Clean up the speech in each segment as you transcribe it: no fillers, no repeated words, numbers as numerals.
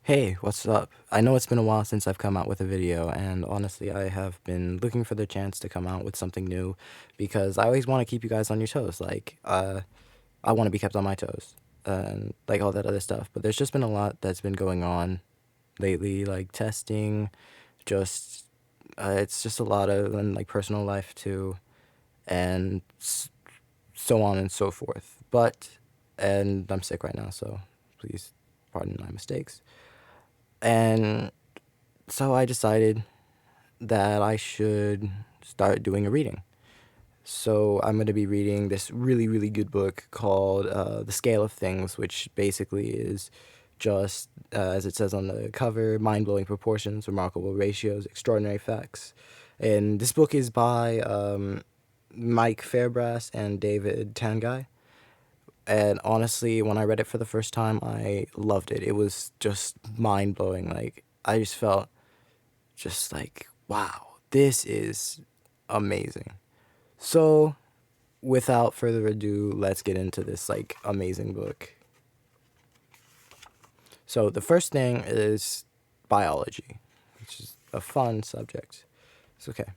Hey, what's up? I know it's been a while since I've come out with a video, and honestly, I have been looking for the chance to come out with something new because I always want to keep you guys on your toes. I want to be kept on my toes and like all that other stuff. But there's just been a lot that's been going on lately, like testing, just it's just a lot of and like personal life too, and so on and so forth. And I'm sick right now, so please pardon my mistakes. And so I decided that I should start doing a reading. So I'm going to be reading this really, really good book called The Scale of Things, which basically is just, as it says on the cover, mind-blowing proportions, remarkable ratios, extraordinary facts. And this book is by Mike Fairbrass and David Tanguy. And honestly, when I read it for the first time, I loved it. It was just mind-blowing. Like, I just felt just like, wow, this is amazing. So, without further ado, let's get into this like amazing book. So, the first thing is biology, which is a fun subject. It's okay.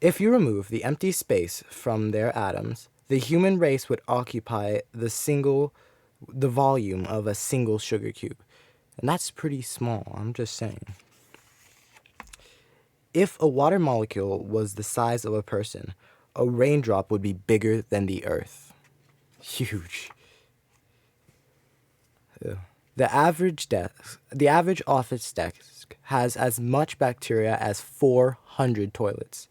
If you remove the empty space from their atoms, the human race would occupy the volume of a single sugar cube. And that's pretty small, I'm just saying. If a water molecule was the size of a person, a raindrop would be bigger than the earth. Huge. Ew. The average office desk has as much bacteria as 400 toilets.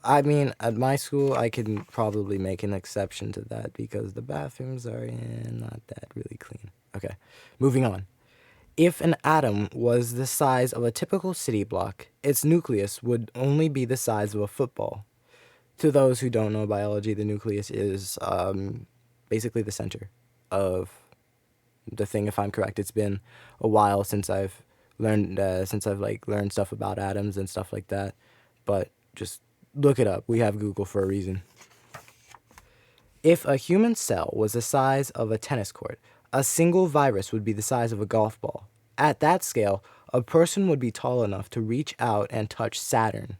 I mean, at my school, I can probably make an exception to that because the bathrooms are not that really clean. Okay, moving on. If an atom was the size of a typical city block, its nucleus would only be the size of a football. To those who don't know biology, the nucleus is basically the center of the thing. If I'm correct, it's been a while since I've learned stuff about atoms and stuff like that. But just look it up. We have Google for a reason. If a human cell was the size of a tennis court, a single virus would be the size of a golf ball. At that scale, a person would be tall enough to reach out and touch Saturn.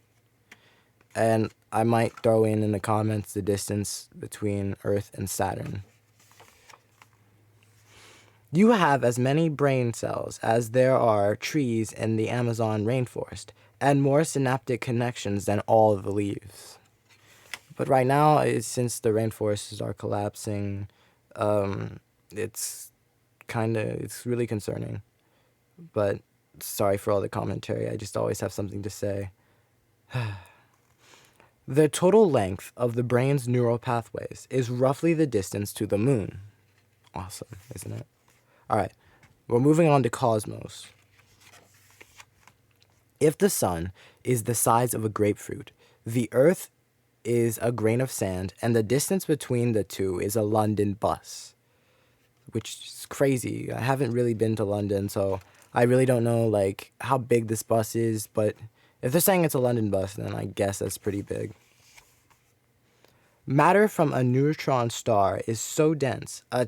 And I might throw in the comments the distance between Earth and Saturn. You have as many brain cells as there are trees in the Amazon rainforest, and more synaptic connections than all of the leaves. But right now, since the rainforests are collapsing, it's it's really concerning. But sorry for all the commentary. I just always have something to say. The total length of the brain's neural pathways is roughly the distance to the moon. Awesome, isn't it? All right, we're moving on to cosmos. If the sun is the size of a grapefruit, the earth is a grain of sand, and the distance between the two is a London bus. Which is crazy. I haven't really been to London, so I really don't know like how big this bus is, but if they're saying it's a London bus, then I guess that's pretty big. Matter from a neutron star is so dense, a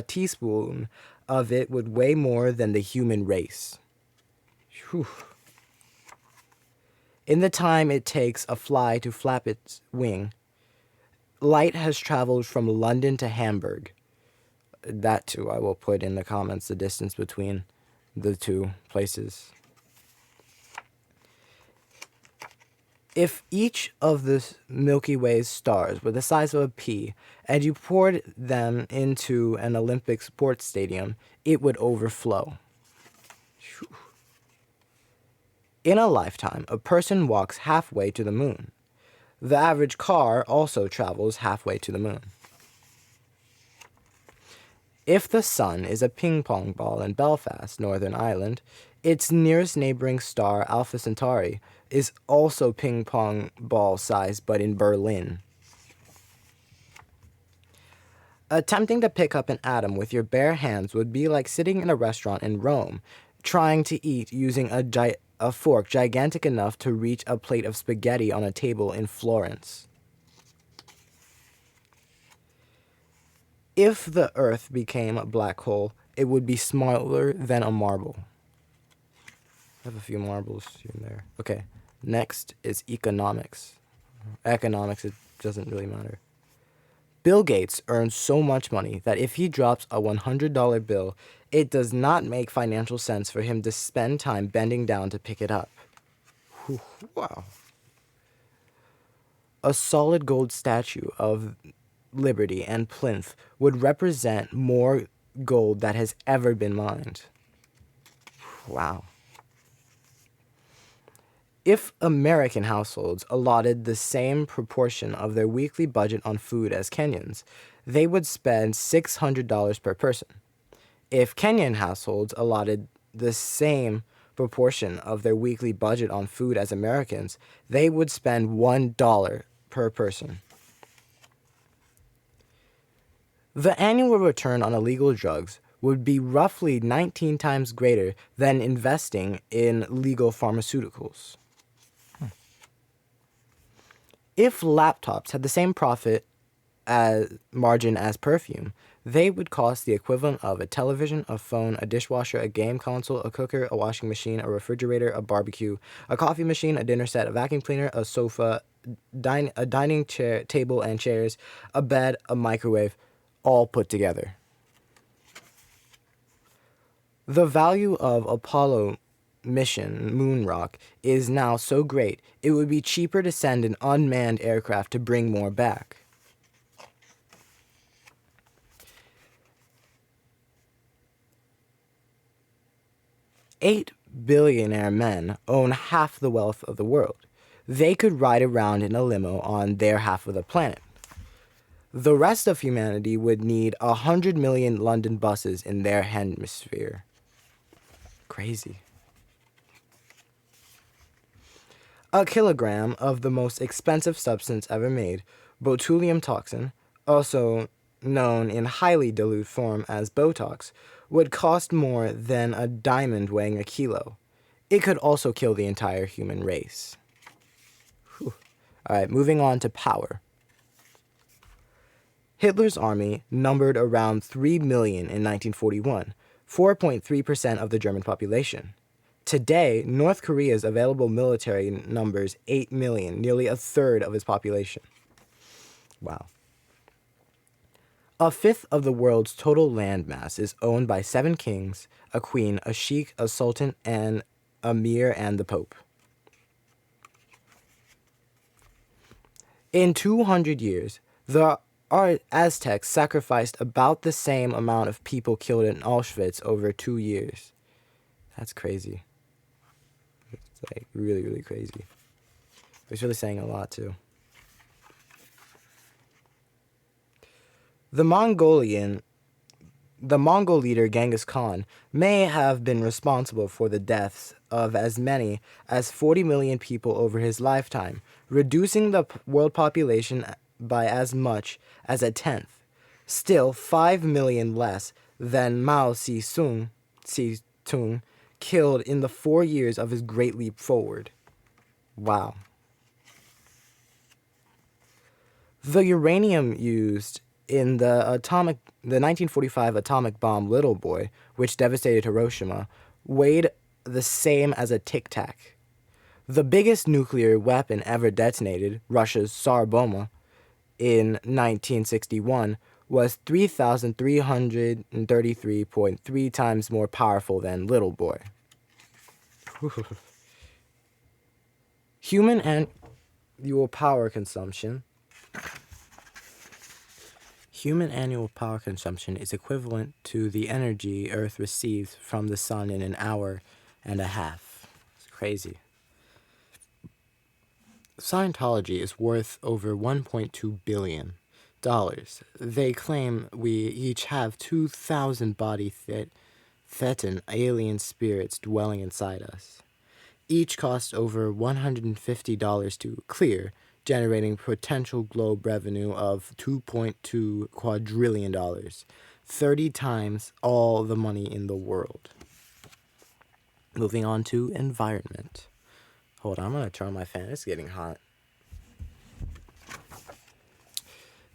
teaspoon of it would weigh more than the human race. Whew. In the time it takes a fly to flap its wing, light has traveled from London to Hamburg. That too, I will put in the comments the distance between the two places. If each of the Milky Way's stars were the size of a pea, and you poured them into an Olympic sports stadium, it would overflow. Whew. In a lifetime, a person walks halfway to the moon. The average car also travels halfway to the moon. If the sun is a ping pong ball in Belfast, Northern Ireland, its nearest neighboring star, Alpha Centauri, is also ping pong ball size, but in Berlin. Attempting to pick up an atom with your bare hands would be like sitting in a restaurant in Rome, trying to eat using a fork gigantic enough to reach a plate of spaghetti on a table in Florence. If the Earth became a black hole, it would be smaller than a marble. I have a few marbles here and there. Okay, next is economics. Economics, it doesn't really matter. Bill Gates earns so much money that if he drops a $100 bill, it does not make financial sense for him to spend time bending down to pick it up. Whew, wow. A solid gold statue of Liberty and Plinth would represent more gold that has ever been mined. Wow. If American households allotted the same proportion of their weekly budget on food as Kenyans, they would spend $600 per person. If Kenyan households allotted the same proportion of their weekly budget on food as Americans, they would spend $1 per person. The annual return on illegal drugs would be roughly 19 times greater than investing in legal pharmaceuticals. If laptops had the same profit margin as perfume, they would cost the equivalent of a television, a phone, a dishwasher, a game console, a cooker, a washing machine, a refrigerator, a barbecue, a coffee machine, a dinner set, a vacuum cleaner, a sofa, a dining chair, table and chairs, a bed, a microwave, all put together. The value of Apollo mission moon rock is now so great, it would be cheaper to send an unmanned aircraft to bring more back. $8 billionaire men own half the wealth of the world. They could ride around in a limo on their half of the planet. The rest of humanity would need 100 million London buses in their hemisphere. Crazy. A kilogram of the most expensive substance ever made, botulinum toxin, also known in highly dilute form as Botox, would cost more than a diamond weighing a kilo. It could also kill the entire human race. Whew. All right, moving on to power. Hitler's army numbered around 3 million in 1941, 4.3% of the German population. Today, North Korea's available military numbers 8 million, nearly a third of its population. Wow. A fifth of the world's total land mass is owned by 7 kings, a queen, a sheikh, a sultan, an emir, and the pope. In 200 years, the Aztecs sacrificed about the same amount of people killed in Auschwitz over 2 years. That's crazy. It's like really, really crazy. It's really saying a lot too. The Mongol leader Genghis Khan may have been responsible for the deaths of as many as 40 million people over his lifetime, reducing the world population by as much as a tenth. Still, 5 million less than Mao Zedong killed in the 4 years of his Great Leap Forward. Wow. The uranium used in the 1945 atomic bomb Little Boy, which devastated Hiroshima, weighed the same as a Tic Tac. The biggest nuclear weapon ever detonated, Russia's Tsar Bomba, in 1961, was 3,333.3 times more powerful than Little Boy. Human annual power consumption. Human annual power consumption is equivalent to the energy Earth receives from the sun in an hour and a half. It's crazy. Scientology is worth over $1.2 billion. They claim we each have 2,000 body thetan alien spirits dwelling inside us. Each costs over $150 to clear, generating potential globe revenue of $2.2 quadrillion, 30 times all the money in the world. Moving on to environment. Hold on, I'm going to turn on my fan. It's getting hot.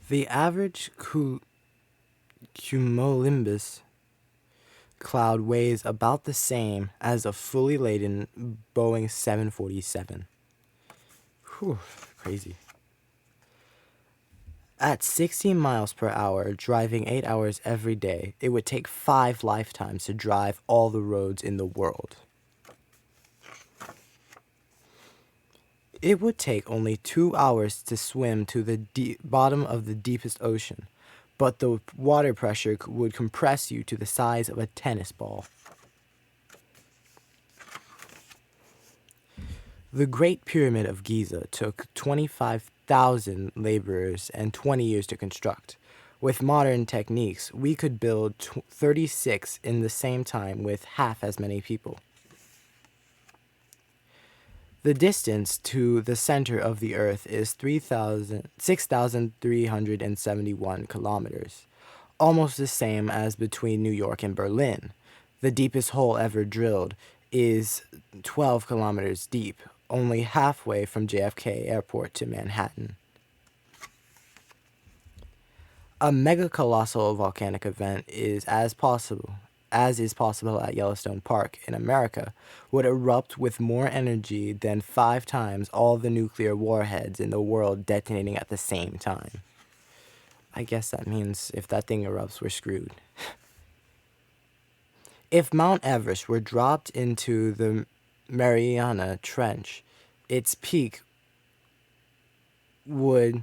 The average cumulonimbus cloud weighs about the same as a fully laden Boeing 747. Whew, crazy. At 60 miles per hour, driving 8 hours every day, it would take 5 lifetimes to drive all the roads in the world. It would take only 2 hours to swim to the bottom of the deepest ocean, but the water pressure would compress you to the size of a tennis ball. The Great Pyramid of Giza took 25,000 laborers and 20 years to construct. With modern techniques, we could build 36 in the same time with half as many people. The distance to the center of the Earth is 6,371 kilometers, almost the same as between New York and Berlin. The deepest hole ever drilled is 12 kilometers deep, only halfway from JFK Airport to Manhattan. A mega-colossal volcanic event is possible at Yellowstone Park in America, would erupt with more energy than 5 times all the nuclear warheads in the world detonating at the same time. I guess that means if that thing erupts, we're screwed. If Mount Everest were dropped into the Mariana Trench, its peak would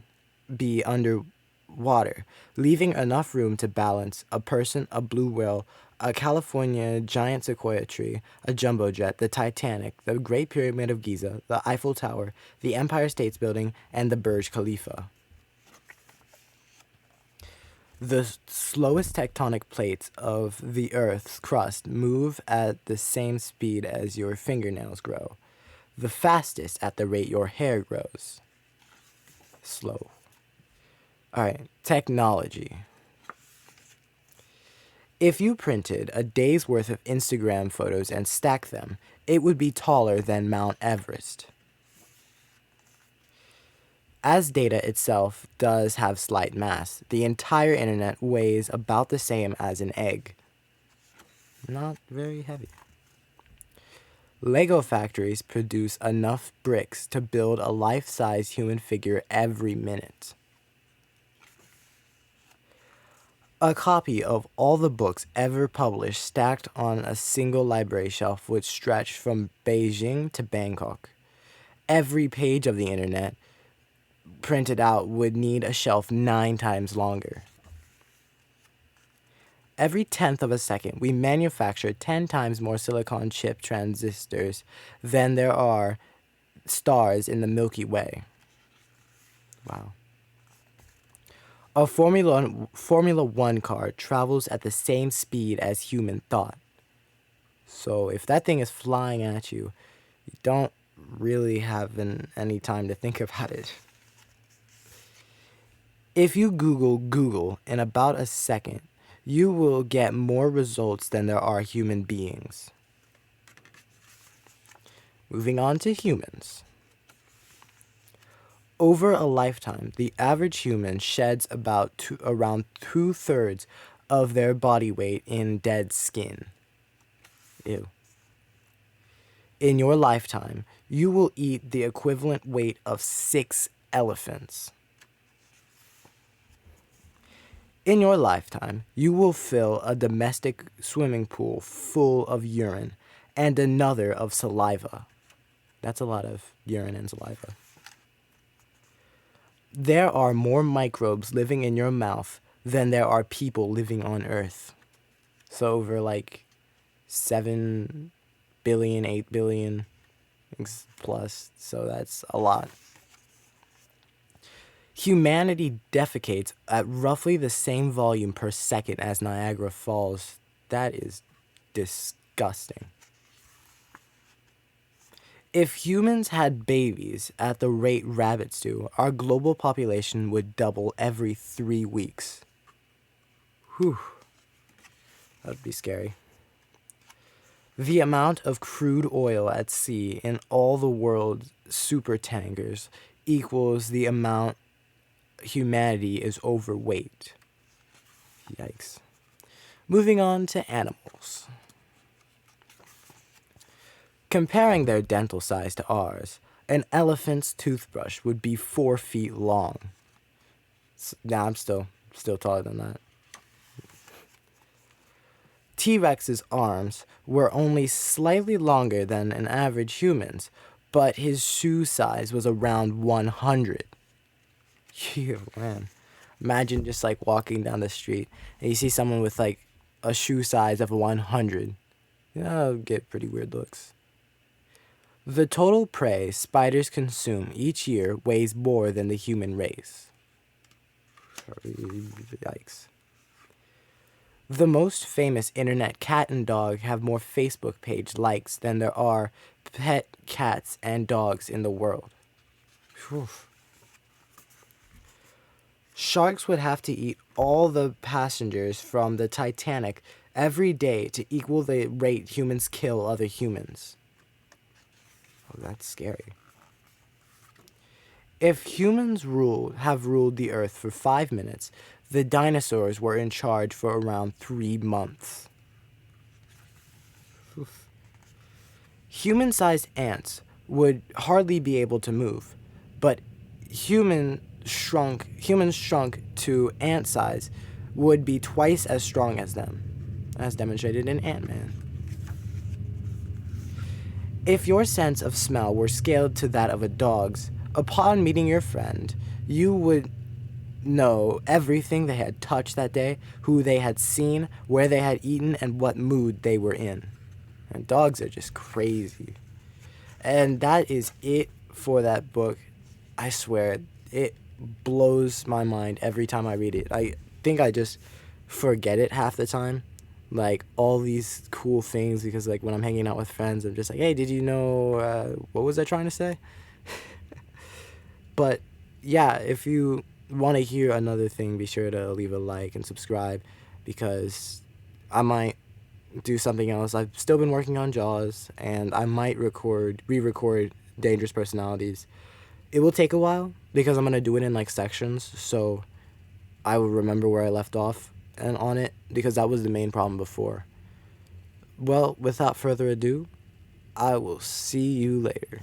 be underwater, leaving enough room to balance a person, a blue whale, a California giant sequoia tree, a jumbo jet, the Titanic, the Great Pyramid of Giza, the Eiffel Tower, the Empire State Building, and the Burj Khalifa. The slowest tectonic plates of the Earth's crust move at the same speed as your fingernails grow. The fastest at the rate your hair grows. Slow. Alright, technology. If you printed a day's worth of Instagram photos and stacked them, it would be taller than Mount Everest. As data itself does have slight mass, the entire internet weighs about the same as an egg. Not very heavy. Lego factories produce enough bricks to build a life-size human figure every minute. A copy of all the books ever published stacked on a single library shelf would stretch from Beijing to Bangkok. Every page of the internet printed out would need a shelf 9 times longer. Every 10th of a second, we manufacture 10 times more silicon chip transistors than there are stars in the Milky Way. Wow. A Formula One car travels at the same speed as human thought. So if that thing is flying at you, you don't really have any time to think about it. If you Google in about a second, you will get more results than there are human beings. Moving on to humans. Over a lifetime, the average human sheds around 2/3 of their body weight in dead skin. Ew. In your lifetime, you will eat the equivalent weight of 6 elephants. In your lifetime, you will fill a domestic swimming pool full of urine and another of saliva. That's a lot of urine and saliva. There are more microbes living in your mouth than there are people living on Earth. So over like 7 billion, 8 billion plus, so that's a lot. Humanity defecates at roughly the same volume per second as Niagara Falls. That is disgusting. If humans had babies at the rate rabbits do, our global population would double every 3 weeks. Whew. That would be scary. The amount of crude oil at sea in all the world's supertankers equals the amount humanity is overweight. Yikes. Moving on to animals. Comparing their dental size to ours, an elephant's toothbrush would be 4 feet long. Nah, I'm still taller than that. T-Rex's arms were only slightly longer than an average human's, but his shoe size was around 100. Phew, man. Imagine just like walking down the street and you see someone with like a shoe size of 100. That'll get pretty weird looks. The total prey spiders consume each year weighs more than the human race. Yikes. The most famous internet cat and dog have more Facebook page likes than there are pet cats and dogs in the world. Whew. Sharks would have to eat all the passengers from the Titanic every day to equal the rate humans kill other humans. Oh, that's scary. If humans have ruled the earth for 5 minutes, the dinosaurs were in charge for around 3 months. Oof. Human-sized ants would hardly be able to move, but humans shrunk to ant size would be twice as strong as them, as demonstrated in Ant-Man. If your sense of smell were scaled to that of a dog's, upon meeting your friend, you would know everything they had touched that day, who they had seen, where they had eaten, and what mood they were in. And dogs are just crazy. And that is it for that book. I swear, it blows my mind every time I read it. I think I just forget it half the time. Like, all these cool things, because, like, when I'm hanging out with friends, I'm just like, hey, did you know, what was I trying to say? But, yeah, if you want to hear another thing, be sure to leave a like and subscribe, because I might do something else. I've still been working on Jaws, and I might re-record Dangerous Personalities. It will take a while, because I'm going to do it in, like, sections, so I will remember where I left off and on it, because that was the main problem before. Well, without further ado, I will see you later.